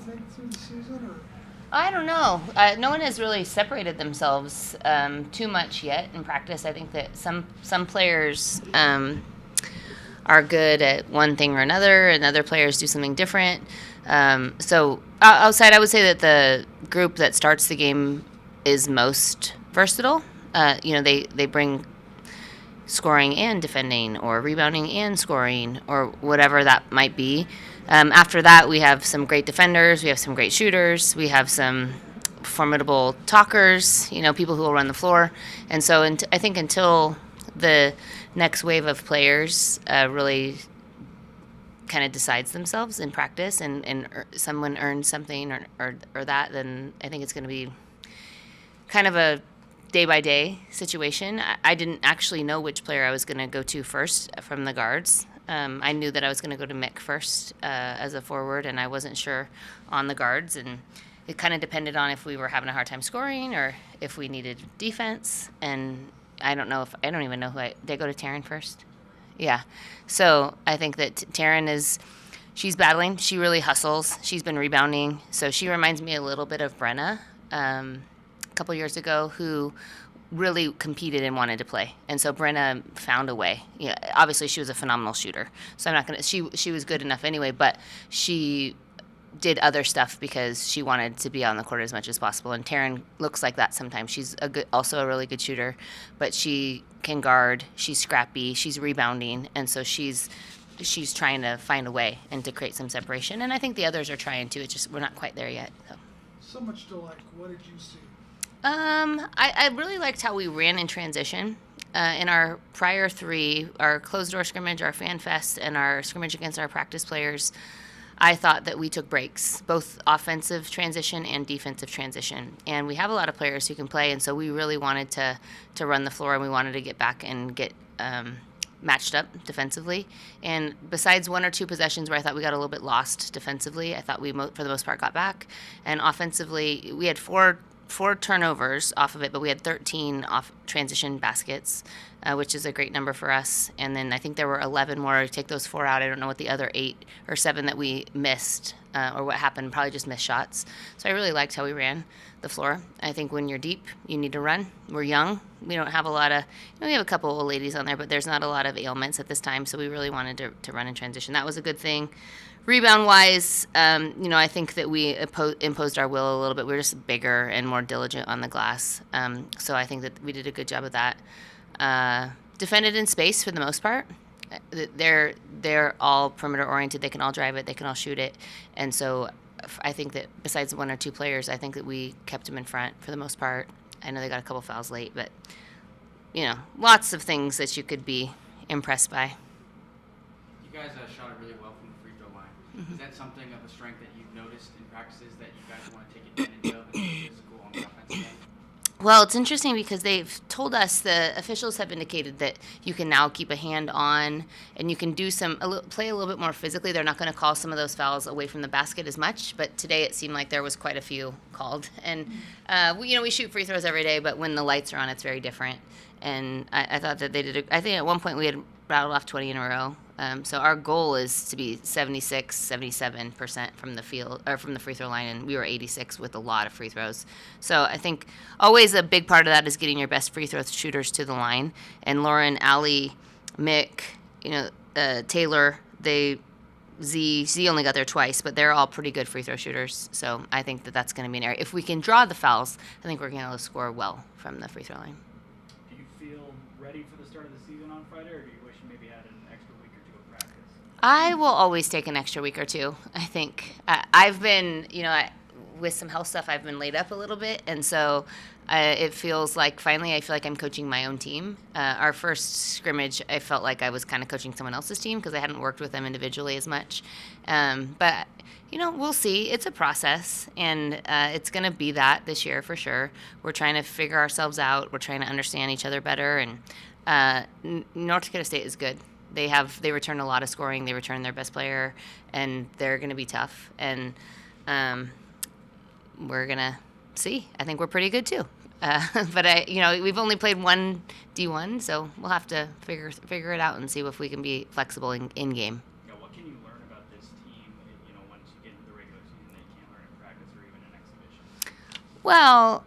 think, through the season? Or I don't know. No one has really separated themselves too much yet in practice. I think that some players are good at one thing or another, and other players do something different. So outside, I would say that the group that starts the game is most versatile. They bring scoring and defending, or rebounding and scoring, or whatever that might be. After that, we have some great defenders, we have some great shooters, we have some formidable talkers, people who will run the floor. And so I think until the next wave of players really kind of decides themselves in practice, and someone earns something or that, then I think it's going to be kind of a day by day situation. I didn't actually know which player I was going to go to first from the guards. I knew that I was going to go to Mick first as a forward, and I wasn't sure on the guards. And it kind of depended on if we were having a hard time scoring or if we needed defense. And I don't even know did I go to Taryn first? Yeah. So I think that she's battling. She really hustles. She's been rebounding. So she reminds me a little bit of Brenna. A couple years ago, who really competed and wanted to play. And so Brenna found a way. Obviously she was a phenomenal shooter. So I'm not going to she was good enough anyway, but she did other stuff because she wanted to be on the court as much as possible. And Taryn looks like that sometimes. She's also a really good shooter, but she can guard, she's scrappy, she's rebounding, and so she's trying to find a way and to create some separation. And I think the others are trying to. It's just we're not quite there yet. so much to like. What did you see? I really liked how we ran in transition. In our prior three, our closed door scrimmage, our fan fest, and our scrimmage against our practice players, I thought that we took breaks, both offensive transition and defensive transition. And we have a lot of players who can play, and so we really wanted to run the floor, and we wanted to get back and get matched up defensively. And besides one or two possessions where I thought we got a little bit lost defensively, I thought we, for the most part, got back. And offensively, we had four turnovers off of it, but we had 13 off transition baskets, which is a great number for us. And then I think there were 11 more. Take those four out. I don't know what the other 8 or 7 that we missed or what happened. Probably just missed shots. So I really liked how we ran the floor. I think when you're deep, you need to run. We're young. We don't have a lot of, we have a couple of ladies on there, but there's not a lot of ailments at this time. So we really wanted to run in transition. That was a good thing. Rebound-wise, I think that we imposed our will a little bit. We were just bigger and more diligent on the glass. So I think that we did a good job of that. Defended in space for the most part. They're all perimeter-oriented. They can all drive it. They can all shoot it. And so I think that besides one or two players, I think that we kept them in front for the most part. I know they got a couple fouls late, but, lots of things that you could be impressed by. You guys shot it really well from the free throw line. Mm-hmm. Is that something of a strength that you've noticed in practices that you guys want to take advantage of and be physical on the offensive end? Well, it's interesting because they've told us, the officials have indicated that you can now keep a hand on and you can do play a little bit more physically. They're not going to call some of those fouls away from the basket as much, but today it seemed like there was quite a few called. And we shoot free throws every day, but when the lights are on, it's very different. And I thought that they did. I think at one point we had rattled off 20 in a row. So our goal is to be 76, 77% from the field or from the free throw line, and we were 86 with a lot of free throws. So I think always a big part of that is getting your best free throw shooters to the line. And Lauren, Allie, Mick, Taylor, Z only got there twice, but they're all pretty good free throw shooters. So I think that that's going to be an area. If we can draw the fouls, I think we're going to score well from the free throw line. Do you feel ready for the start of the season on Friday, or do you wish you maybe had an extra week or two of practice? I will always take an extra week or two, I think. I've been, with some health stuff, I've been laid up a little bit, and so it feels like finally I feel like I'm coaching my own team. Our first scrimmage, I felt like I was kind of coaching someone else's team because I hadn't worked with them individually as much. But we'll see. It's a process, and it's going to be that this year for sure. We're trying to figure ourselves out. We're trying to understand each other better, and North Dakota State is good. They return a lot of scoring. They return their best player, and they're going to be tough. And we're going to see. I think we're pretty good too. But we've only played one D1, so we'll have to figure it out and see if we can be flexible in game. What can you learn about this team, once you get into the regular season that you can't learn Well,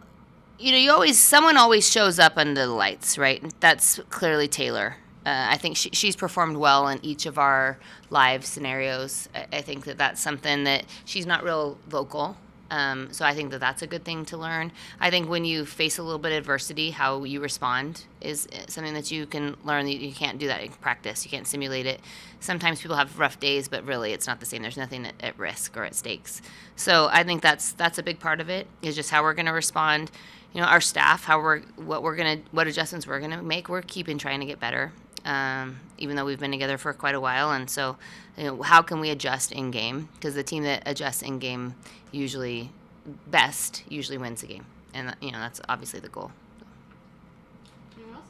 someone always shows up under the lights, right? That's clearly Taylor. I think she's performed well in each of our live scenarios. I think that's something that she's not real vocal. So I think that's a good thing to learn. I think when you face a little bit of adversity, how you respond is something that you can learn. That you can't do that in practice. You can't simulate it. Sometimes people have rough days, but really it's not the same. There's nothing at risk or at stakes. So I think that's a big part of it, is just how we're going to respond. Our staff, what adjustments we're gonna make. We're trying to get better, even though we've been together for quite a while. And so, how can we adjust in game? Because the team that adjusts in game usually wins the game, and that's obviously the goal. Anyone else?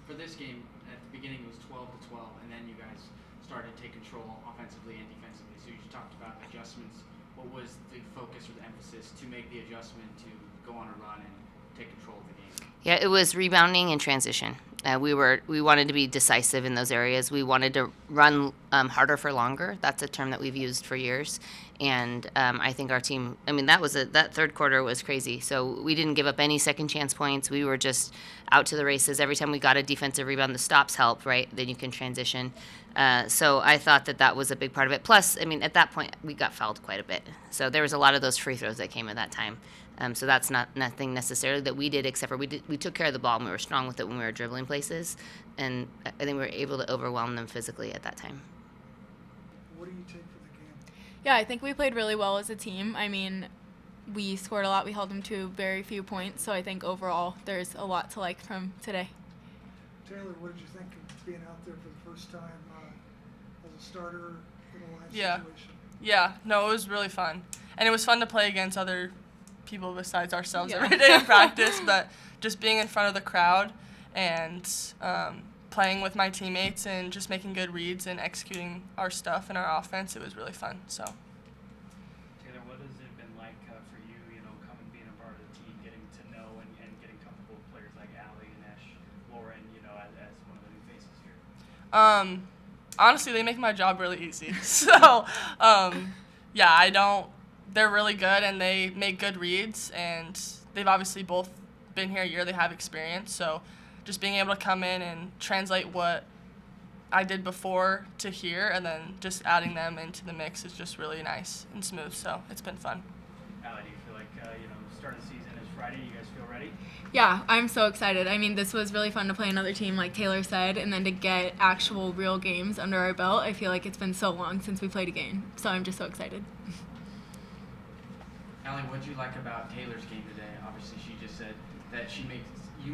For this game, at the beginning it was 12-12, and then you guys started to take control offensively and defensively. So you talked about adjustments. What was the focus or the emphasis to make the adjustment to go on a run and take control of the game? Yeah, it was rebounding and transition. We wanted to be decisive in those areas. We wanted to run harder for longer. That's a term that we've used for years. And I think our team, that third quarter was crazy. So we didn't give up any second chance points. We were just out to the races. Every time we got a defensive rebound, the stops help, right? Then you can transition. So I thought that was a big part of it. Plus, at that point, we got fouled quite a bit. So there was a lot of those free throws that came at that time. So that's nothing necessarily that we did, except for we took care of the ball and we were strong with it when we were dribbling places. And I think we were able to overwhelm them physically at that time. What do you take for the game? Yeah, I think we played really well as a team. We scored a lot. We held them to very few points. So I think overall there's a lot to like from today. Taylor, what did you think of being out there for the first time as a starter in a live situation? Yeah, no, it was really fun. And it was fun to play against other people besides ourselves every day in practice, but just being in front of the crowd and playing with my teammates and just making good reads and executing our stuff and our offense, it was really fun. So, Taylor, what has it been like for you, coming, being a part of the team, getting to know and getting comfortable with players like Allie, Nash, Lauren, as one of the new faces here? Honestly, they make my job really easy. So, they're really good and they make good reads, and they've obviously both been here a year. They have experience. So just being able to come in and translate what I did before to here and then just adding them into the mix is just really nice and smooth. So it's been fun. Allie, do you feel like, the start of the season is Friday? You guys feel ready? Yeah, I'm so excited. This was really fun to play another team, like Taylor said, and then to get actual real games under our belt. I feel like it's been so long since we played a game, so I'm just so excited. Allie, what did you like about Taylor's game today? Obviously, she just said that you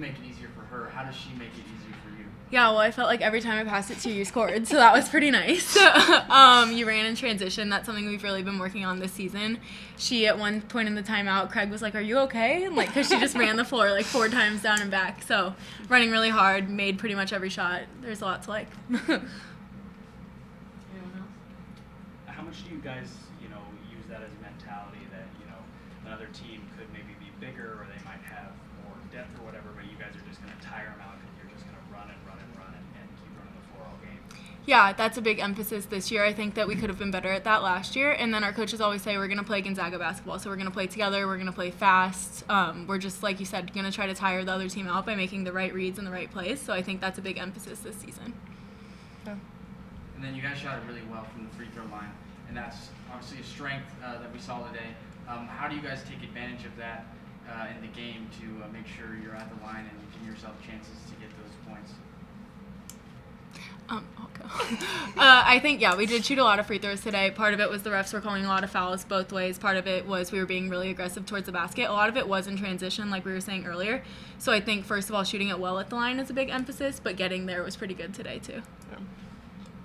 make it easier for her. How does she make it easier for you? Yeah, well, I felt like every time I passed it to you, you scored, so that was pretty nice. You ran in transition. That's something we've really been working on this season. She, at one point in the timeout, Craig was like, "Are you okay?" And because she just ran the floor 4 times down and back. So running really hard, made pretty much every shot. There's a lot to like. Anyone else? How much do you guys, use that as a mentality that, another team could maybe be bigger or they might have more depth or whatever, but you guys are just going to tire them out because you're just going to run and keep running the floor all game? Yeah, that's a big emphasis this year. I think that we could have been better at that last year. And then our coaches always say we're going to play Gonzaga basketball. So we're going to play together. We're going to play fast. We're just, like you said, going to try to tire the other team out by making the right reads in the right place. So I think that's a big emphasis this season. Yeah. And then you guys shot it really well from the free throw line, and that's obviously a strength that we saw today. How do you guys take advantage of that in the game to make sure you're at the line and giving yourself chances to get those points? I'll go. I think, we did shoot a lot of free throws today. Part of it was the refs were calling a lot of fouls both ways. Part of it was we were being really aggressive towards the basket. A lot of it was in transition, like we were saying earlier. So I think, first of all, shooting it well at the line is a big emphasis, but getting there was pretty good today, too. Yeah.